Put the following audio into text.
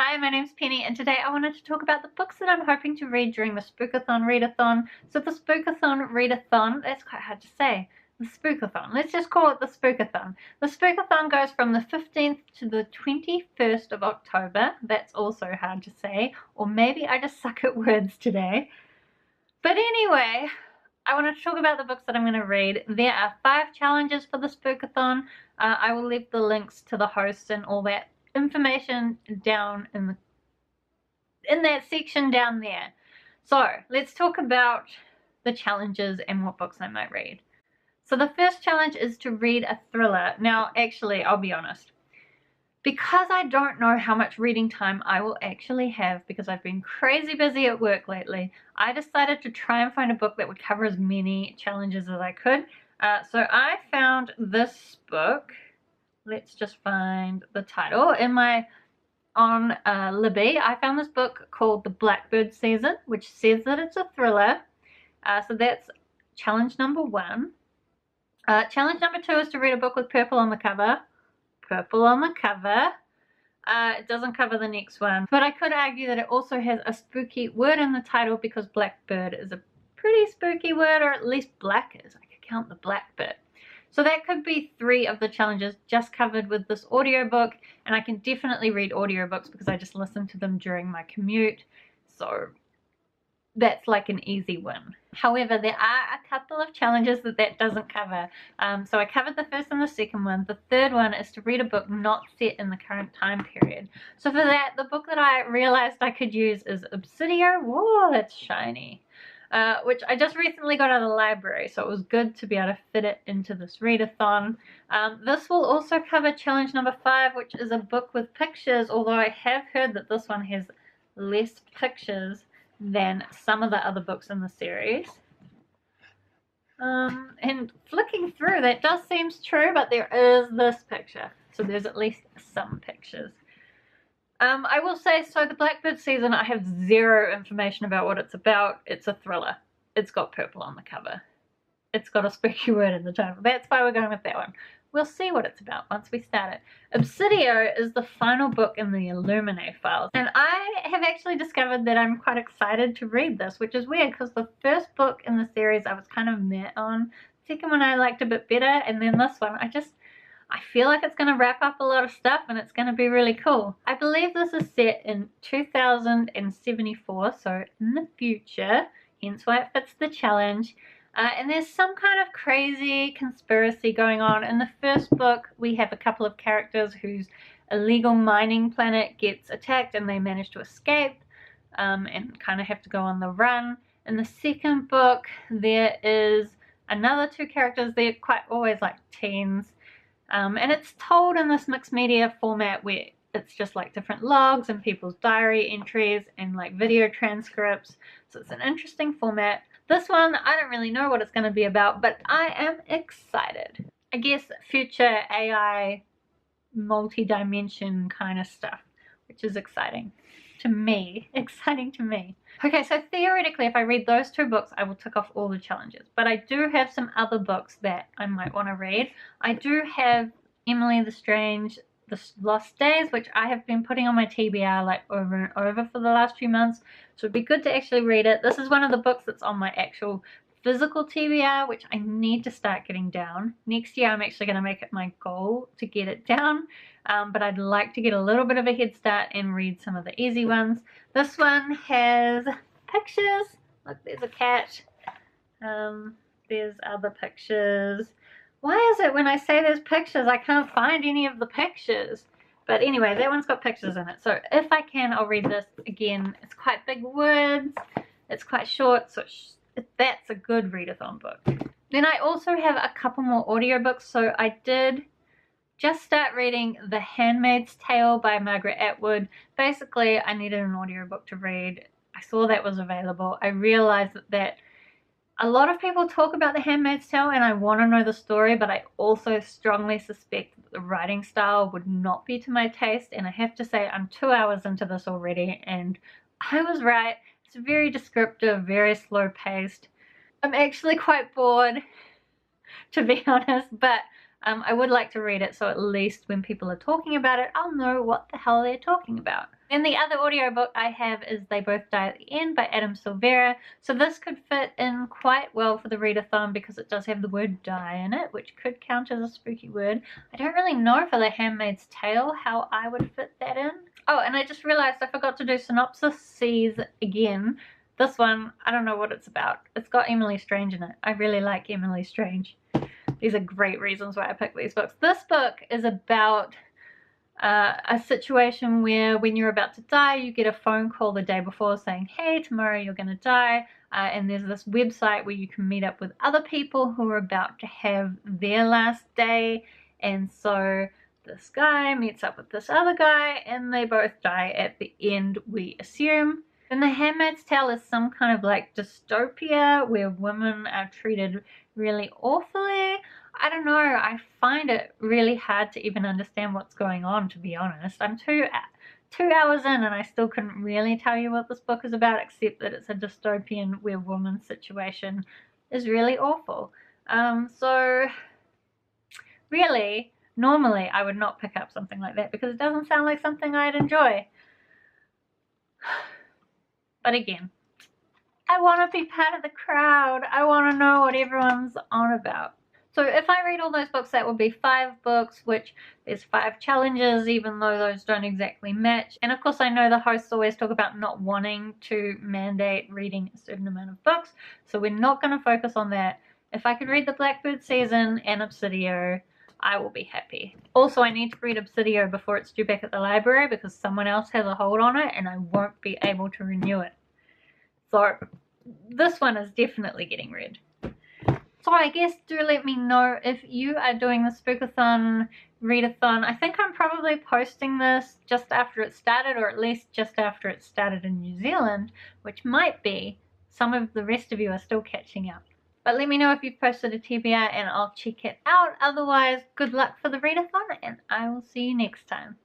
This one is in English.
Hi, my name's Penny, and today I wanted to talk about the books that I'm hoping to read during the Spookathon Readathon. So the Spookathon Readathon, that's quite hard to say. The Spookathon, let's just call it the Spookathon. The Spookathon goes from the 15th to the 21st of October. That's also hard to say, or maybe I just suck at words today. But anyway, I want to talk about the books that I'm going to read. There are 5 challenges for the Spookathon. I will leave the links to the hosts and all that information down in that section down there. So let's talk about the challenges and what books I might read. So the first challenge is to read a thriller. Now, actually, I'll be honest. Because I don't know how much reading time I will actually have because I've been crazy busy at work lately, I decided to try and find a book that would cover as many challenges as I could. So I found this book. Let's just find the title. On Libby, I found this book called The Blackbird Season, which says that it's a thriller. So that's challenge number 1. Challenge number 2 is to read a book with purple on the cover. Purple on the cover. It doesn't cover the next one, but I could argue that it also has a spooky word in the title because blackbird is a pretty spooky word, or at least black is. I could count the black bit. So that could be 3 of the challenges just covered with this audiobook, and I can definitely read audiobooks because I just listen to them during my commute, so that's like an easy win. However, there are a couple of challenges that doesn't cover. So I covered the first and the second one. The third one is to read a book not set in the current time period. So for that, the book that I realized I could use is Obsidio. Whoa, that's shiny. Which I just recently got out of the library, so it was good to be able to fit it into this readathon. This will also cover challenge number 5, which is a book with pictures, although I have heard that this one has less pictures than some of the other books in the series. And flicking through, that does seem true, but there is this picture, so there's at least some pictures. I will say, so the Blackbird Season, I have 0 information about what it's about. It's a thriller. It's got purple on the cover. It's got a spooky word in the title. That's why we're going with that one. We'll see what it's about once we start it. Obsidio is the final book in the Illuminae files, and I have actually discovered that I'm quite excited to read this, which is weird because the first book in the series I was kind of meh on. The second one I liked a bit better, and then this one I feel like it's going to wrap up a lot of stuff and it's going to be really cool. I believe this is set in 2074, so in the future, hence why it fits the challenge. And there's some kind of crazy conspiracy going on. In the first book, we have a couple of characters whose illegal mining planet gets attacked and they manage to escape and kind of have to go on the run. In the second book, there is another 2 characters. They're quite always like teens. And it's told in this mixed media format where it's just like different logs and people's diary entries and like video transcripts. So it's an interesting format. This one, I don't really know what it's going to be about, but I am excited. I guess future AI multi-dimension kind of stuff, which is exciting to me. Exciting to me. Okay, so theoretically, if I read those 2 books, I will tick off all the challenges. But I do have some other books that I might want to read. I do have Emily the Strange, The Lost Days, which I have been putting on my TBR like over and over for the last few months. So it'd be good to actually read it. This is one of the books that's on my actual physical TBR, which I need to start getting down. Next year, I'm actually going to make it my goal to get it down. But I'd like to get a little bit of a head start and read some of the easy ones. This one has pictures. Look, there's a cat. There's other pictures. Why is it when I say there's pictures, I can't find any of the pictures? But anyway, that one's got pictures in it. So if I can, I'll read this. Again, it's quite big words. It's quite short, so that's a good readathon book. Then I also have a couple more audiobooks. So I did just start reading The Handmaid's Tale by Margaret Atwood. Basically, I needed an audiobook to read. I saw that was available. I realized that a lot of people talk about The Handmaid's Tale and I want to know the story, but I also strongly suspect that the writing style would not be to my taste. And I have to say, I'm 2 hours into this already and I was right. It's very descriptive, very slow paced. I'm actually quite bored, to be honest, but I would like to read it, so at least when people are talking about it, I'll know what the hell they're talking about. And the other audiobook I have is They Both Die at the End by Adam Silvera. So this could fit in quite well for the readathon because it does have the word die in it, which could count as a spooky word. I don't really know for The Handmaid's Tale how I would fit that in. Oh, and I just realized I forgot to do synopses again. This one, I don't know what it's about. It's got Emily Strange in it. I really like Emily Strange. These are great reasons why I picked these books. This book is about a situation where when you're about to die, you get a phone call the day before saying, hey, tomorrow you're going to die. And there's this website where you can meet up with other people who are about to have their last day. And so this guy meets up with this other guy and they both die at the end, we assume. And The Handmaid's Tale is some kind of like dystopia where women are treated really awfully. I don't know, I find it really hard to even understand what's going on, to be honest. I'm two hours in and I still couldn't really tell you what this book is about, except that it's a dystopian where woman's situation is really awful. So really, normally I would not pick up something like that because it doesn't sound like something I'd enjoy. But again, I want to be part of the crowd. I want to know what everyone's on about. So if I read all those books, that would be 5 books, which there's 5 challenges, even though those don't exactly match. And of course, I know the hosts always talk about not wanting to mandate reading a certain amount of books, so we're not going to focus on that. If I could read The Blackbird Season and Obsidio, I will be happy. Also, I need to read Obsidio before it's due back at the library because someone else has a hold on it and I won't be able to renew it. So this one is definitely getting read. So I guess do let me know if you are doing the Spookathon readathon. I think I'm probably posting this just after it started, or at least just after it started in New Zealand, which might be some of the rest of you are still catching up. But let me know if you've posted a TBR and I'll check it out. Otherwise, good luck for the readathon and I will see you next time.